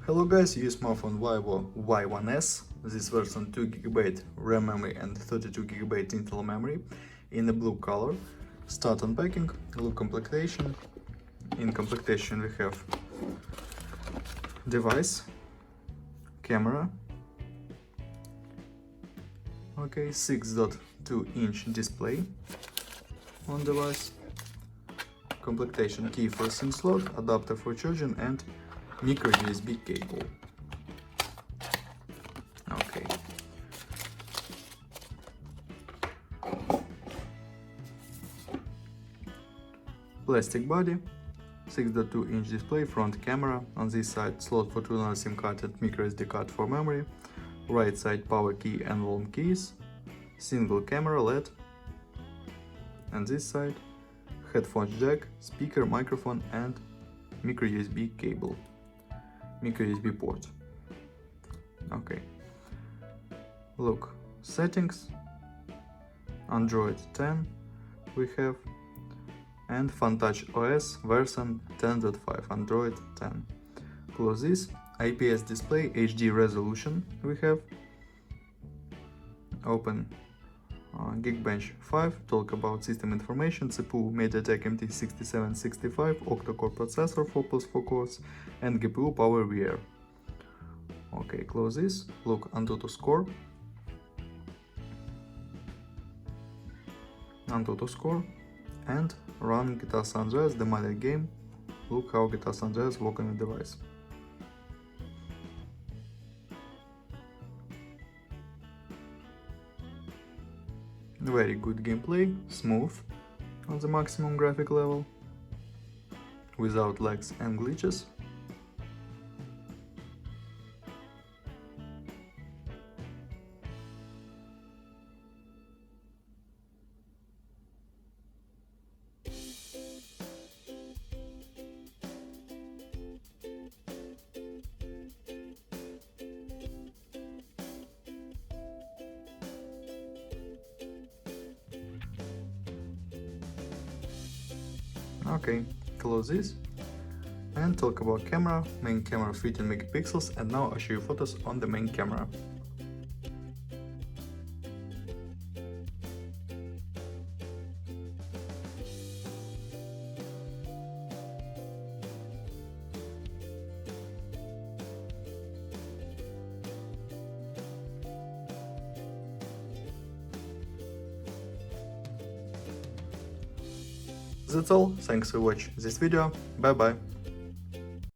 Hello guys, use smartphone Rewiew Y1S. This version 2GB RAM memory and 32GB internal memory in the blue color. Start unpacking, look completion. In completion we have device, camera, okay, 6.2-inch display on device, completion key for SIM slot, adapter for charging and micro USB cable. Okay. Plastic body, 6.2-inch display, front camera, on this side slot for 2 SIM card and micro SD card for memory, right side power key and volume keys, single camera LED, and this side headphone jack, speaker, microphone and micro USB cable, micro USB port. Okay, look, settings, Android 10 we have, and FunTouch OS version 10.5, Android 10. Close this, IPS display, HD resolution we have, open Geekbench 5, talk about system information, CPU MediaTek MT6765, octa-core processor, 4+4 cores, and GPU PowerVR. Okay, close this, look Antutu score, and run Guitar San Andreas, the mobile game. Look how Guitar San Andreas works on the device. Very good gameplay, smooth on the maximum graphic level, without lags and glitches. Okay, close this and talk about camera. Main camera 15 megapixels, and now I'll show you photos on the main camera. That's all, thanks for watching this video, bye bye.